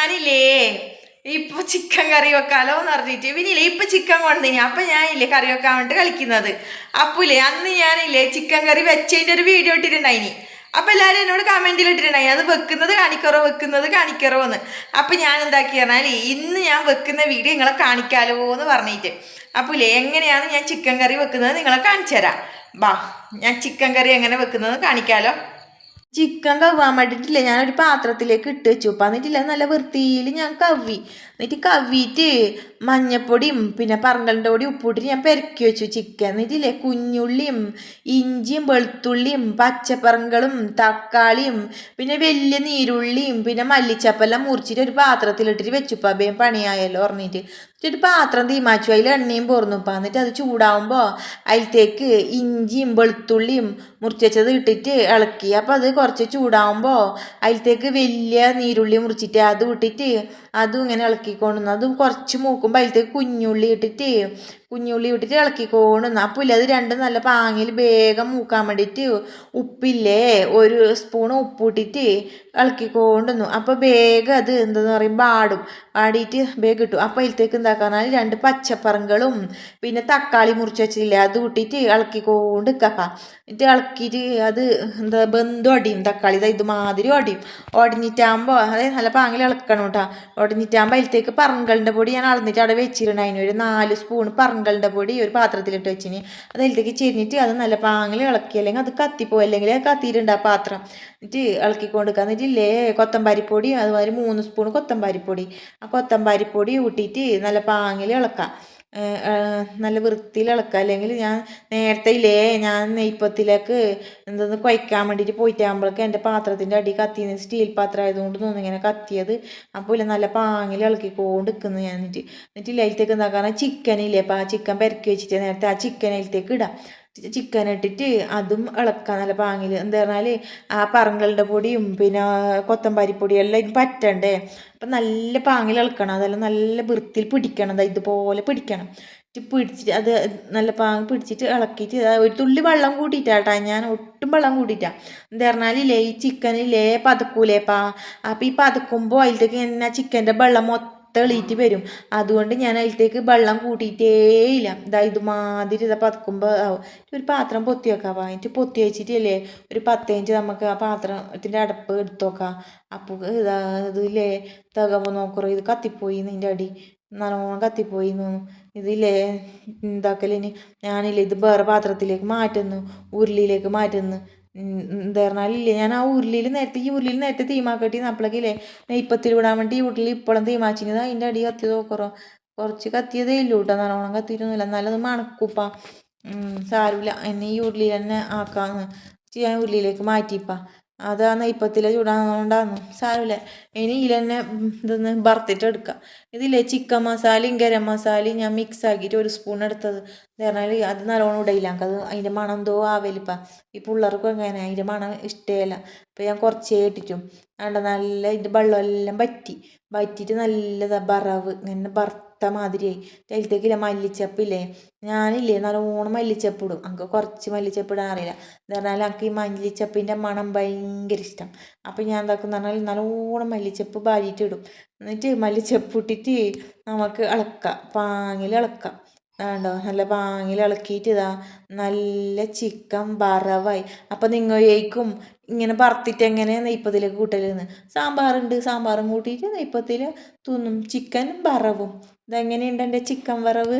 ഞാനില്ലേ ഇപ്പൊ ചിക്കൻ കറി വെക്കാലോ എന്ന് പറഞ്ഞിട്ട് പിന്നില്ലേ ഇപ്പൊ ചിക്കൻ കൊണ്ടുവന്നിനി അപ്പൊ ഞാനില്ലേ കറി വെക്കാൻ വേണ്ടിട്ട് കളിക്കുന്നത്. അപ്പൂലേ അന്ന് ഞാനില്ലേ ചിക്കൻ കറി വെച്ചതിന്റെ ഒരു വീഡിയോ ഇട്ടിട്ടുണ്ടായിനി. അപ്പൊ എല്ലാവരും എന്നോട് കമന്റിൽ ഇട്ടിട്ടുണ്ടായി അത് വെക്കുന്നത് കാണിക്കറോ എന്ന്. അപ്പൊ ഞാൻ എന്താക്കി പറഞ്ഞാൽ ഇന്ന് ഞാൻ വെക്കുന്ന വീഡിയോ നിങ്ങളെ കാണിക്കാലോ എന്ന് പറഞ്ഞിട്ട് അപ്പൂലേ എങ്ങനെയാണ് ഞാൻ ചിക്കൻ കറി വെക്കുന്നത് നിങ്ങളെ കാണിച്ചു തരാം. ബാ ഞാൻ ചിക്കൻ കറി എങ്ങനെ വെക്കുന്നത് കാണിക്കാലോ. ചിക്കൻ കవ్വാൻ വേണ്ടിയിട്ടില്ലേ ഞാനൊരു പാത്രത്തിലേക്ക് ഇട്ട് വെച്ചു. അപ്പം എന്നിട്ടില്ല നല്ല വൃത്തിയിൽ ഞാൻ കവ്വി. എന്നിട്ട് കവ്വിയിട്ട് മഞ്ഞപ്പൊടിയും പിന്നെ പറങ്കലിൻ്റെ പൊടി ഉപ്പിട്ടിട്ട് ഞാൻ പെരക്കി വെച്ചു ചിക്കൻ. എന്നിട്ടില്ലേ കുഞ്ഞുള്ളിയും ഇഞ്ചിയും വെളുത്തുള്ളിയും പച്ചപ്പറങ്കളും തക്കാളിയും പിന്നെ വലിയ നീരുള്ളിയും പിന്നെ മല്ലിച്ചപ്പെല്ലാം മുറിച്ചിട്ട് ഒരു പാത്രത്തിലിട്ടിട്ട് വെച്ചുപ്പാ വേഗം പണിയായല്ലോ പറഞ്ഞിട്ട്. എന്നിട്ടൊരു പാത്രം തീമാച്ചു അതിൽ എണ്ണയും പോർന്നുപ്പാ. എന്നിട്ട് അത് ചൂടാവുമ്പോൾ അതിലത്തേക്ക് ഇഞ്ചിയും വെളുത്തുള്ളിയും മുറിച്ച് വെച്ചത് ഇട്ടിട്ട് ഇളക്കി. അപ്പോൾ അത് കുറച്ച് ചൂടാവുമ്പോൾ അതിലത്തേക്ക് വലിയ നീരുള്ളി മുറിച്ചിട്ട് അത് ഇട്ടിട്ട് അതും ഇങ്ങനെ ഇളക്കിക്കൊണ്ടുവന്നു. അതും കുറച്ച് മൂക്കുമ്പോൾ അതിലത്തേക്ക് കുഞ്ഞുള്ളി ഇട്ടിട്ട് ഇളക്കിക്കൊണ്ടുവന്നു. അപ്പോൾ ഇല്ല അത് രണ്ടും നല്ല പാങ്ങിൽ വേഗം മൂക്കാൻ വേണ്ടിയിട്ട് ഉപ്പില്ലേ ഒരു സ്പൂൺ ഉപ്പ് ഇട്ടിട്ട് ഇളക്കിക്കൊണ്ടുവന്നു. അപ്പോൾ വേഗം അത് എന്താന്ന് പറയുമ്പോൾ ആടിയിട്ട് വേഗം കിട്ടും. അപ്പോൾ അതിലത്തേക്ക് എന്താക്കാന്നാൽ 2 പച്ചപ്പറങ്കളും പിന്നെ തക്കാളി മുറിച്ച് വെച്ചില്ലേ അത് ഇട്ടിട്ട് ഇളക്കിക്കൊണ്ട് നിൽക്കപ്പാ. എന്നിട്ട് ഇളക്കിയിട്ട് അത് എന്താ ബന്ധം ഒടിയും തക്കാളി ഇതുമാതിരി ഒടിഞ്ഞിട്ടാകുമ്പോൾ അതായത് നല്ല പാങ്ങിൽ ഇളക്കണം കേട്ടോ. ഒടിഞ്ഞിട്ടാകുമ്പോൾ അതിലത്തേക്ക് പറങ്കലിൻ്റെ പൊടി ഞാൻ അളന്നിട്ട് അവിടെ വെച്ചിട്ടുണ്ടായിന്. ഒരു 4 സ്പൂൺ പറങ്കലിൻ്റെ പൊടി ഒരു പാത്രത്തിലിട്ട് വെച്ചിന്. അത് അതിലത്തേക്ക് ചെരിഞ്ഞിട്ട് അത് നല്ല പാങ്ങിൽ ഇളക്കി. അല്ലെങ്കിൽ അത് കത്തിപ്പോയി അല്ലെങ്കിൽ കത്തിയിട്ടുണ്ട് ആ പാത്രം. എന്നിട്ട് ഇളക്കിക്കൊണ്ട് എന്നിട്ടില്ലേ കൊത്തമ്പാരിപ്പൊടി അതുമാതിരി 3 സ്പൂൺ കൊത്തമ്പാരിപ്പൊടി. ആ കൊത്തമ്പാരിപ്പൊടി കൂട്ടിയിട്ട് നല്ല പാങ്ങിൽ ഇളക്കാം. നല്ല വൃത്തിയിൽ ഇളക്കുക. അല്ലെങ്കിൽ ഞാൻ നേരത്തെ ഇല്ലേ ഞാൻ നെയ്പ്പത്തിലേക്ക് എന്തെന്ന് കുഴക്കാൻ വേണ്ടിയിട്ട് പോയിട്ടാകുമ്പോഴേക്കും എൻ്റെ പാത്രത്തിൻ്റെ അടി കത്തിയെന്ന്. സ്റ്റീൽ പാത്രം ആയതുകൊണ്ട് തോന്നുന്നു ഇങ്ങനെ കത്തിയത്. അപ്പോൾ ഇല്ല നല്ല പാങ്ങിൽ ഇളക്കിക്കൊണ്ട് നിൽക്കുന്നു ഞാൻ. എന്നിട്ട് അതിലത്തേക്ക് എന്താക്കാന്ന് ചിക്കനില്ലേ അപ്പോൾ ആ ചിക്കൻ പെരക്കി വെച്ചിട്ട് നേരത്തെ ആ ചിക്കൻ അതിലത്തേക്ക് ഇടാം. ചിക്കൻ ഇട്ടിട്ട് അതും ഇളക്കാം നല്ല പാങ്ങിൽ. എന്താ പറഞ്ഞാൽ ആ പറങ്കലിൻ്റെ പൊടിയും പിന്നെ കൊത്തമ്പാരിപ്പൊടിയും എല്ലാം ഇതിന് പറ്റണ്ടേ. അപ്പം നല്ല പാങ്ങിൽ ഇളക്കണം. അതെല്ലാം നല്ല വൃത്തിയിൽ പിടിക്കണം. ഇതുപോലെ പിടിക്കണം. പിടിച്ചിട്ട് അത് നല്ല പാങ്ങ് പിടിച്ചിട്ട് ഇളക്കിയിട്ട് ഒരു തുള്ളി വെള്ളം കൂട്ടിയിട്ടാട്ടാ ഞാൻ ഒട്ടും വെള്ളം കൂട്ടിയിട്ടാണ്. എന്താ പറഞ്ഞാൽ ഈ ചിക്കനില്ലേ പതക്കൂലേപ്പാ. അപ്പം ഈ പതക്കുമ്പോൾ അതിലത്തേക്ക് തന്നെ ചിക്കൻ്റെ വെള്ളം തെളിയിട്ട് വരും. അതുകൊണ്ട് ഞാൻ അതിലത്തേക്ക് വെള്ളം കൂട്ടിയിട്ടേയില്ല. ഇതുമാതിരി പതക്കുമ്പോൾ ആവും. ഒരു പാത്രം പൊത്തി വെക്കാം. എന്നിട്ട് പൊത്തി വെച്ചിട്ടില്ലേ ഒരു 10 മിനിറ്റ് നമുക്ക് ആ പാത്രത്തിൻ്റെ അടപ്പ് എടുത്ത് നോക്കാം. അപ്പോൾ ഇതില്ലേ തികമ്പോൾ നോക്കറോ ഇത് കത്തിപ്പോയി ഇതിൻ്റെ അടി നല്ലോണം കത്തിപ്പോയി തോന്നുന്നു. ഇതില്ലേ എന്താക്കലിന് ഞാനില്ലേ ഇത് വേറെ പാത്രത്തിലേക്ക് മാറ്റുന്നു, ഉരുളിയിലേക്ക് മാറ്റുന്നു. എന്താ പറഞ്ഞാലില്ലേ ഞാൻ ആ ഉരുളിയിൽ നേരത്തെ തീമാക്കട്ടി അപ്പോഴേക്കില്ലേ നെയ്പ്പത്തിൽ വിടാൻ വേണ്ടി ഈ ഉരുളി ഇപ്പോഴും തീമാച്ചിങ്ങത് അതിൻ്റെ അടി കത്തിയത് നോക്കറോ. കുറച്ച് കത്തിയതേ ഇല്ലൂ കേട്ടോ, നല്ലോണം കത്തിയിട്ടൊന്നുമില്ല. എന്നാലത് മണക്കൂപ്പാ. സാരമില്ല എന്നെ ഈ ഉരുളിയിൽ തന്നെ ആക്കാമെന്ന് ഞാൻ ഉരുളിയിലേക്ക് മാറ്റിയിപ്പാ. അത് ആ നെയ്പ്പത്തിലെ ചൂടാകുന്നതുകൊണ്ടാന്ന്. സാരമില്ല ഇനി ഇതിൽ തന്നെ ഇതൊന്ന് വറുത്തിട്ട് എടുക്കാം. ഇതില്ലേ ചിക്കൻ മസാലയും ഗരം മസാലയും ഞാൻ മിക്സ് ആക്കിയിട്ട് 1 സ്പൂൺ എടുത്തത്. എന്ന് പറഞ്ഞാൽ അത് നല്ലോണം ഇടയില്ല അത് അതിൻ്റെ മണം എന്തോ ആവലിപ്പാ. ഈ പിള്ളേർക്കും എങ്ങനെ അതിൻ്റെ മണം ഇഷ്ടമല്ല. അപ്പോൾ ഞാൻ കുറച്ചേ ഇട്ടിട്ടും വേണ്ട നല്ല ഇതിൻ്റെ വെള്ളമെല്ലാം വറ്റിയിട്ട് നല്ലതാ ബറവ് ഇങ്ങനെ വറുത്ത മാതിരിയായി. അതിലത്തേക്കില്ല മല്ലിച്ചപ്പില്ലേ ഞാനില്ലേ നല്ലോണം മല്ലിച്ചപ്പ് ഇടും. എനിക്ക് കുറച്ച് മല്ലിച്ചപ്പ് ഇടാൻ അറിയില്ല. എന്ന് പറഞ്ഞാൽ എനിക്ക് ഈ മല്ലിച്ചപ്പിൻ്റെ മണം ഭയങ്കര ഇഷ്ടം. അപ്പം ഞാൻ എന്താക്കുന്ന പറഞ്ഞാൽ നല്ലോണം മല്ലിച്ചപ്പ് വാരിയിട്ട് ഇടും. എന്നിട്ട് മല്ലിച്ചപ്പ് ഇട്ടിട്ട് നമുക്ക് ഇളക്കാം, പാങ്ങിൽ ഇളക്കാം. വേണ്ടോ നല്ല പാങ്ങിൽ ഇളക്കിയിട്ട് നല്ല ചിക്കൻ വറവായി. അപ്പം നിങ്ങൾ ചോദിക്കും ഇങ്ങനെ വറുത്തിട്ട് എങ്ങനെ നെയ്പ്പത്തിലേക്ക് കൂട്ടലെന്ന്. സാമ്പാറും കൂട്ടിയിട്ട് നെയ്പ്പത്തിൽ തിന്നും. ചിക്കൻ വറവും ഇതെങ്ങനെയുണ്ട് എൻ്റെ ചിക്കൻ വറവ്?